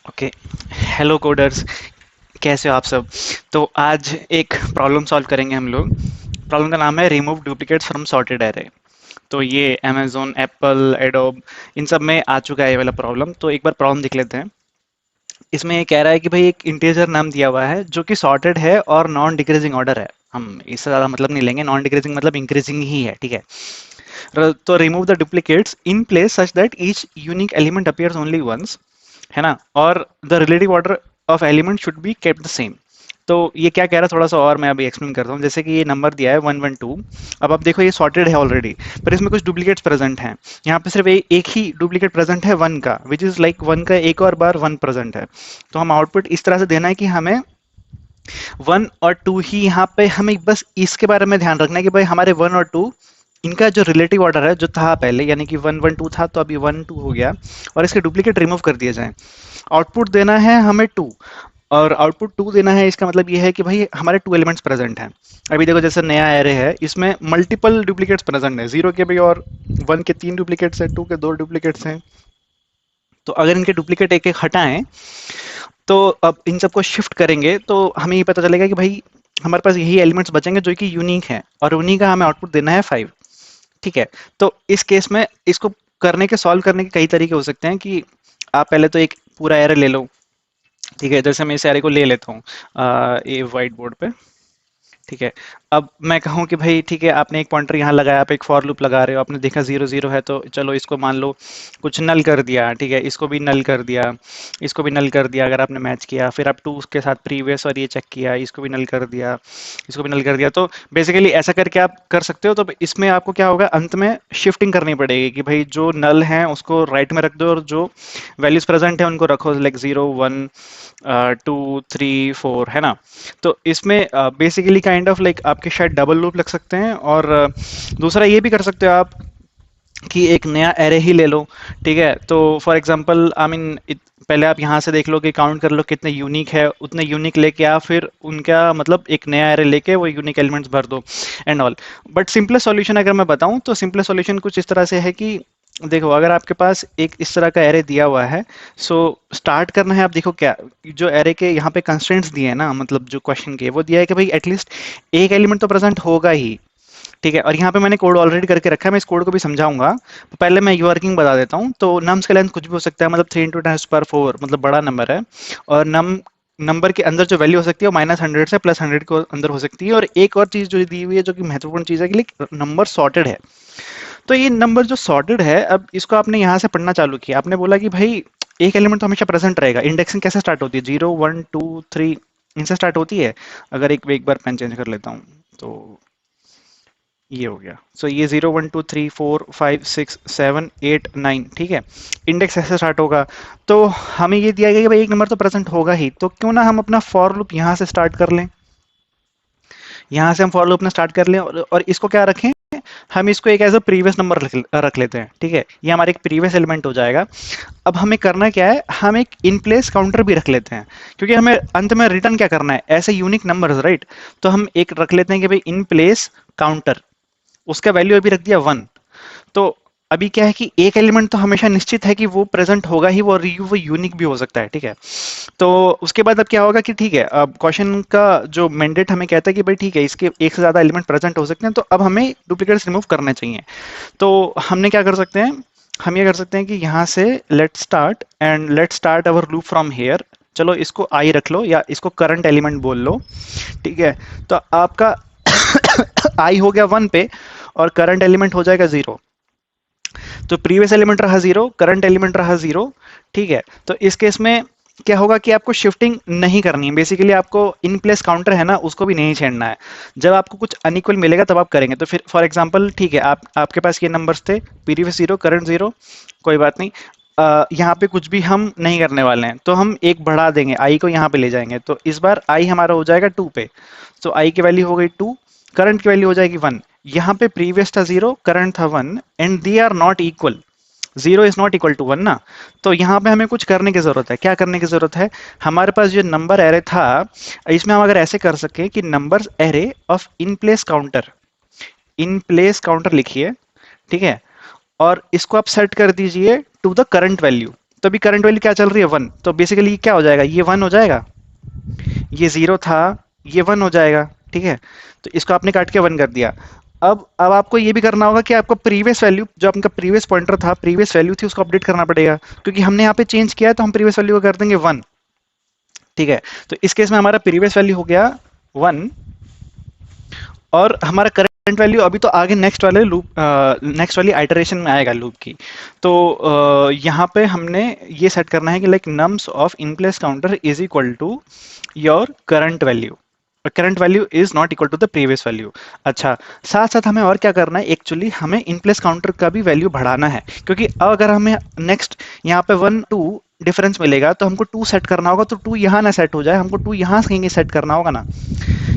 Okay. Hello coders, कैसे हो आप सब। तो आज एक प्रॉब्लम सॉल्व करेंगे हम लोग। प्रॉब्लम का नाम है remove duplicates from sorted array. तो ये अमेजोन, एप्पल, एडोब, इन सब में आ चुका है ये वाला प्रॉब्लम। तो एक बार प्रॉब्लम देख लेते हैं। इसमें ये कह रहा है कि भाई एक इंटीजर नाम दिया हुआ है जो कि सॉर्टेड है और नॉन डिक्रीजिंग ऑर्डर है। हम इससे ज़्यादा मतलब नहीं लेंगे, नॉन डिक्रीजिंग मतलब इंक्रीजिंग ही है, ठीक है। तो remove the duplicates in place such that each unique element appears only once, है ना। और the relative order of element should be kept the same. तो ये क्या कह रहा है थोड़ा सा और मैं अभी एक्सप्लेन करता हूँ। जैसे कि ये नंबर दिया है 112। अब आप देखो ये सॉर्टेड है ऑलरेडी, पर इसमें कुछ डुप्लीकेट्स प्रेजेंट हैं। यहाँ पे सिर्फ एक ही डुप्लीकेट प्रेजेंट है वन का, विच इज लाइक वन का एक और बार वन प्रेजेंट है। तो हम आउटपुट इस तरह से देना है कि हमें वन और टू ही, यहाँ पे हमें बस इसके बारे में ध्यान रखना है कि भाई हमारे वन और टू, इनका जो रिलेटिव ऑर्डर है जो था पहले, यानी कि वन वन टू था तो अभी वन टू हो गया, और इसके डुप्लीकेट रिमूव कर दिए जाएं। आउटपुट देना है हमें टू, और आउटपुट टू देना है। इसका मतलब ये है कि भाई हमारे टू एलिमेंट्स प्रेजेंट हैं। अभी देखो जैसे नया एरे है, इसमें मल्टीपल डुप्लीकेट्स प्रेजेंट है, जीरो के भी और वन के तीन डुप्लीकेट्स हैं, टू के दो डुप्लीकेट्स हैं। तो अगर इनके डुप्लीकेट एक एक हटाएं, तो अब इन सबको शिफ्ट करेंगे तो हमें ये पता चलेगा कि भाई हमारे पास यही एलिमेंट्स बचेंगे जो कि यूनिक है, और उन्हीं का हमें आउटपुट देना है फाइव। ठीक है। तो इस केस में इसको करने के, सॉल्व करने के कई तरीके हो सकते हैं कि आप पहले तो एक पूरा एरे ले लो। ठीक है, जैसे मैं इस एरे को ले लेता हूँ ये व्हाइट बोर्ड पे। ठीक है। अब मैं कहूँ कि भाई ठीक है, आपने एक पॉइंटर यहाँ लगाया, आप एक फॉर लूप लगा रहे हो, आपने देखा जीरो जीरो है, तो चलो इसको मान लो कुछ नल कर दिया। ठीक है, इसको भी नल कर दिया, इसको भी नल कर दिया अगर आपने मैच किया। फिर आप टू के साथ प्रीवियस और ये चेक किया, इसको भी नल कर दिया, इसको भी नल कर दिया। तो बेसिकली ऐसा करके आप कर सकते हो। तो इसमें आपको क्या होगा, अंत में शिफ्टिंग करनी पड़ेगी कि भाई जो नल है उसको राइट में रख दो, और जो वैल्यूज प्रेजेंट है उनको रखो, like zero one two three four, है ना। तो इसमें बेसिकली काइंड ऑफ लाइक आपके शायद डबल लूप लग सकते हैं, और दूसरा ये भी कर सकते हो आप कि एक नया एरे ही ले लो। ठीक है, तो फॉर एग्जांपल आई मीन पहले आप यहाँ से देख लो कि काउंट कर लो कितने यूनिक है, उतने यूनिक लेके आप फिर उनका मतलब एक नया एरे लेके वो यूनिक एलिमेंट्स भर दो and all. But simplest solution अगर मैं बताऊं तो सिंपलेस्ट सॉल्यूशन कुछ इस तरह से है कि देखो अगर आपके पास एक इस तरह का एरे दिया हुआ है, सो स्टार्ट करना है। आप देखो क्या जो एरे के यहाँ पे कंस्ट्रेंट्स दिए हैं ना, मतलब जो क्वेश्चन के वो दिया है कि भाई एटलीस्ट एक एलिमेंट तो प्रेजेंट होगा ही। ठीक है, और यहाँ पे मैंने कोड ऑलरेडी करके रखा है, मैं इस कोड को भी समझाऊंगा। तो पहले मैं वर्किंग बता देता हूँ। तो नम्स का लेंथ कुछ भी हो सकता है, मतलब थ्री इंटू टेन पर फोर, मतलब बड़ा नंबर है। और नंबर के अंदर जो वैल्यू हो सकती है वो माइनस हंड्रेड से प्लस हंड्रेड के अंदर हो सकती है। और एक और चीज जो दी हुई है जो कि महत्वपूर्ण चीज है कि नंबर सॉर्टेड है। तो ये नंबर जो सॉर्टेड है, अब इसको आपने यहाँ से पढ़ना चालू किया, आपने बोला कि भाई एक एलिमेंट तो हमेशा प्रेजेंट रहेगा। इंडेक्सिंग कैसे स्टार्ट होती है, जीरो वन टू थ्री, इनसे स्टार्ट होती है। अगर एक बार पेन चेंज कर लेता हूँ तो ये हो गया। सो ये zero one two three four five six seven eight nine, ठीक है। इंडेक्स ऐसे स्टार्ट होगा। तो हमें ये दिया गया कि भाई एक नंबर तो प्रेजेंट होगा ही, तो क्यों ना हम अपना फॉर लूप यहाँ से स्टार्ट कर लें। यहाँ से हम फॉर लूप अपना स्टार्ट कर लें, और इसको क्या रखें, हम इसको एक एज अ प्रीवियस नंबर रख लेते हैं। ठीक है, ये हमारे एक प्रीवियस एलिमेंट हो जाएगा। अब हमें करना क्या है, हम एक इन प्लेस काउंटर भी रख लेते हैं, क्योंकि हमें अंत में रिटर्न क्या करना है, ऐसे यूनिक नंबर्स, राइट। तो हम एक रख लेते हैं कि भाई इन प्लेस काउंटर, उसका वैल्यू अभी रख दिया वन। तो अभी क्या है कि एक एलिमेंट तो हमेशा निश्चित है कि वो प्रेजेंट होगा ही, वो यूनिक भी हो सकता है। ठीक है, तो उसके बाद अब क्या होगा कि ठीक है, अब क्वेश्चन का जो मैंडेट हमें कहता है कि भाई ठीक है इसके एक से ज्यादा एलिमेंट प्रेजेंट हो सकते हैं, तो अब हमें डुप्लीकेट्स रिमूव करने चाहिए। तो हमने क्या कर सकते हैं, हम ये कर सकते हैं कि यहाँ से let start our loop from here. चलो इसको आई रख लो, या इसको करंट एलिमेंट बोल लो। ठीक है, तो आपका आई हो गया वन पे, और करंट एलिमेंट हो जाएगा जीरो। तो प्रीवियस एलिमेंट रहा जीरो, करंट एलिमेंट रहा जीरो। ठीक है, तो इस केस में क्या होगा कि आपको शिफ्टिंग नहीं करनी है। बेसिकली आपको इन प्लेस काउंटर है ना, उसको भी नहीं छेड़ना है। जब आपको कुछ अनइक्वल मिलेगा तब आप करेंगे। तो फिर फॉर एग्जांपल ठीक है, आपके पास ये नंबर्स थे, प्रीवियस जीरो करंट जीरो, कोई बात नहीं। यहाँ पे कुछ भी हम नहीं करने वाले हैं, तो हम एक बढ़ा देंगे, आई को यहाँ पे ले जाएंगे। तो इस बार आई हमारा हो जाएगा टू पे। तो आई की वैल्यू हो गई टू, करंट की वैल्यू हो जाएगी वन। यहाँ पे प्रीवियस था जीरो, करंट था one, and they are not equal. Zero is not equal to one ना। तो यहाँ पे हमें कुछ करने की जरूरत है। क्या करने की जरूरत है, हमारे पास जो नंबर एरे था, इसमें हम अगर ऐसे कर सके कि number array of in place counter, in place counter लिखिए। ठीक है, और इसको आप सेट कर दीजिए टू द करंट वैल्यू। तो अभी करंट वैल्यू क्या चल रही है, 1, तो बेसिकली क्या हो जाएगा, ये 1 हो जाएगा, ये 0 था, ये 1 हो जाएगा, ठीक है। तो इसको आपने काट के 1 कर दिया। अब आपको ये भी करना होगा कि आपको प्रीवियस वैल्यू, जो आपका प्रीवियस पॉइंटर था, प्रीवियस वैल्यू थी, उसको अपडेट करना पड़ेगा, क्योंकि हमने यहाँ पे चेंज किया है, तो हम प्रीवियस वैल्यू को कर देंगे 1, ठीक है। तो इस केस में हमारा प्रीवियस वैल्यू हो गया 1, और हमारा करंट वैल्यू अभी तो आगे नेक्स्ट वाले लूप, नेक्स्ट वाली आइटरेशन में आएगा लूप की। तो यहाँ पे हमने ये सेट करना है कि like nums of in place counter is equal to your current value, current value is not equal to the previous value. अच्छा, साथ साथ हमें और क्या करना है, एक्चुअली हमें इन प्लेस काउंटर का भी वैल्यू बढ़ाना है, क्योंकि अब अगर हमें नेक्स्ट यहाँ पे 1 2 डिफरेंस मिलेगा, तो हमको 2 सेट करना होगा, तो 2 यहाँ ना सेट हो जाए, हमको 2 यहाँ से कहीं सेट करना होगा ना,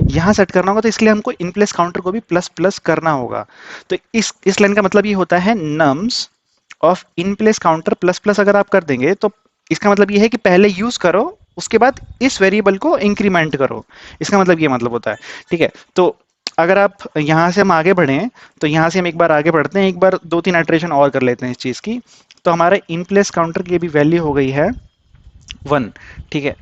यहाँ सेट करना होगा, तो इसलिए हमको इन प्लेस काउंटर को भी प्लस प्लस करना होगा। तो इस लाइन का मतलब ये होता है nums of in place counter plus plus अगर आप कर देंगे, तो इसका मतलब ये है कि पहले यूज करो, उसके बाद इस वेरिएबल को इंक्रीमेंट करो, इसका मतलब ये मतलब होता है, ठीक है। तो अगर आप यहाँ से हम आगे बढ़ें, तो यहाँ से हम एक बार आगे बढ़ते हैं, एक बार 2 3 आइटरेशन और कर लेते हैं इस चीज़ की। तो हमारे इन प्लेस काउंटर की भी वैल्यू हो गई है 1, ठीक है।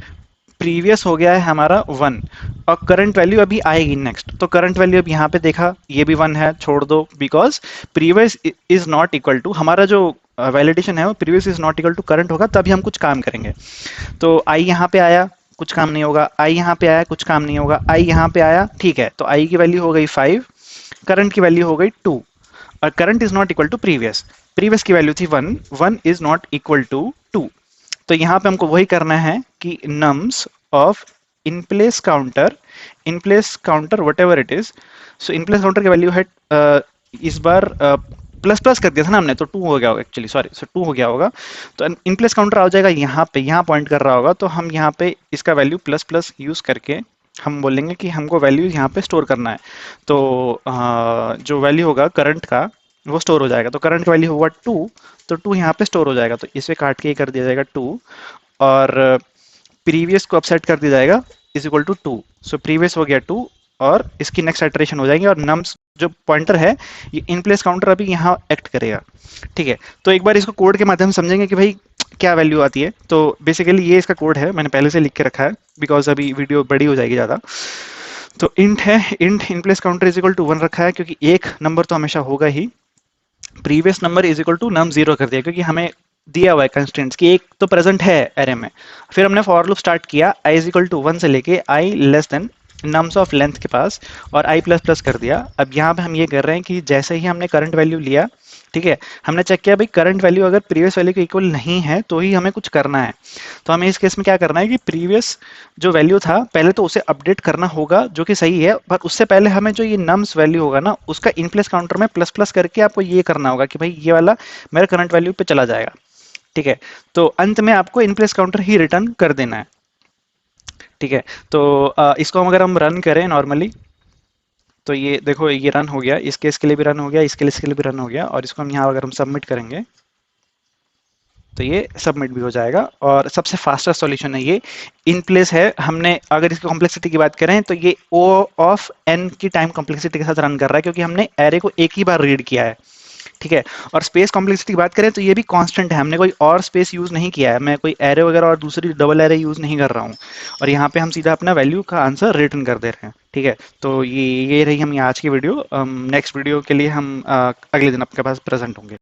प्रीवियस हो गया है हमारा 1, और करंट वैल्यू अभी आएगी नेक्स्ट, तो करंट वैल्यू अब यहाँ पे देखा, ये भी 1 है, छोड़ दो, because previous is not equal to, हमारा जो वैलिडेशन है वो previous is not equal to current होगा, तभी हम कुछ काम करेंगे। तो आई यहाँ पे आया, कुछ काम नहीं होगा, आई यहाँ पे आया, कुछ काम नहीं होगा, आई यहाँ पे आया, ठीक है। तो आई की वैल्यू हो गई 5, करंट की वैल्यू हो गई 2, और current is not equal to previous, previous की वैल्यू थी 1, 1 इज नॉट इक्वल टू 2। तो यहाँ पे हमको वही करना है कि nums of in place counter what ever it is, so in place counter की वैल्यू है इस बार प्लस प्लस कर दिया था ना हमने, तो 2 हो गया होगा एक्चुअली, सॉरी, सो 2 हो गया होगा। तो इन प्लेस काउंटर आ जाएगा यहाँ पे, यहाँ पॉइंट कर रहा होगा, तो हम यहाँ पे इसका वैल्यू प्लस प्लस यूज करके हम बोलेंगे कि हमको वैल्यू यहाँ पे स्टोर करना है। तो जो वैल्यू होगा करंट का वो स्टोर हो जाएगा, तो करंट का वैल्यू होगा 2, तो 2 यहाँ पे स्टोर हो जाएगा, तो इसे काट के कर दिया जाएगा 2, और प्रीवियस को अपसेट कर दिया जाएगा is equal to 2, so previous हो गया 2, और इसकी नेक्स्ट आइटरेशन हो जाएगी, और नम्स जो पॉइंटर है ये इन प्लेस काउंटर अभी यहाँ एक्ट करेगा, ठीक है। तो एक बार इसको कोड के माध्यम से समझेंगे कि भाई क्या वैल्यू आती है। तो बेसिकली ये इसका कोड है, मैंने पहले से लिख के रखा है, बिकॉज अभी वीडियो बड़ी हो जाएगी ज़्यादा। तो इंट है, int in place counter is equal to 1 रखा है, क्योंकि एक नंबर तो हमेशा होगा ही, previous number is equal to num 0 कर दिया, क्योंकि हमें दिया हुआ है कंस्टेंट्स कि एक तो प्रेजेंट है एरे में। फिर हमने फॉर लूप स्टार्ट किया आई इज इक्वल टू 1 से लेके i less than nums of length के पास, और आई प्लस प्लस कर दिया। अब यहाँ पे हम ये कर रहे हैं कि जैसे ही हमने करंट वैल्यू लिया, ठीक है, हमने चेक किया भाई करंट वैल्यू अगर प्रीवियस वैल्यू के इक्वल नहीं है तो ही हमें कुछ करना है। तो हमें इस केस में क्या करना है कि प्रीवियस जो वैल्यू था पहले तो उसे अपडेट करना होगा, जो कि सही है, पर उससे पहले हमें जो ये नम्स वैल्यू होगा ना, उसका इन प्लेस काउंटर में प्लस प्लस करके आपको ये करना होगा कि भाई ये वाला मेरा करंट वैल्यू पे चला जाएगा, ठीक है। तो अंत में आपको इन प्लेस काउंटर ही रिटर्न कर देना है, ठीक है। तो इसको हम अगर हम रन करें नॉर्मली, तो ये देखो ये रन हो गया, इस केस के लिए भी रन हो गया, इस केस के लिए भी रन हो गया, और इसको हम यहाँ अगर हम सबमिट करेंगे तो ये सबमिट भी हो जाएगा। और सबसे फास्टेस्ट सॉल्यूशन है ये, इन प्लेस है। हमने अगर इसकी कॉम्प्लेक्सिटी की बात करें तो ये ओ ऑफ एन की टाइम कॉम्प्लेक्सिटी के साथ रन कर रहा है, क्योंकि हमने एरे को एक ही बार रीड किया है, ठीक है। और स्पेस कॉम्प्लेक्सिटी की बात करें तो ये भी कांस्टेंट है, हमने कोई और स्पेस यूज नहीं किया है, मैं कोई एरे वगैरह और दूसरी डबल एरे यूज नहीं कर रहा हूँ, और यहाँ पे हम सीधा अपना वैल्यू का आंसर रिटर्न कर दे रहे हैं, ठीक है। तो ये रही हम आज की वीडियो। नेक्स्ट वीडियो के लिए हम अगले दिन आपके पास प्रेजेंट होंगे।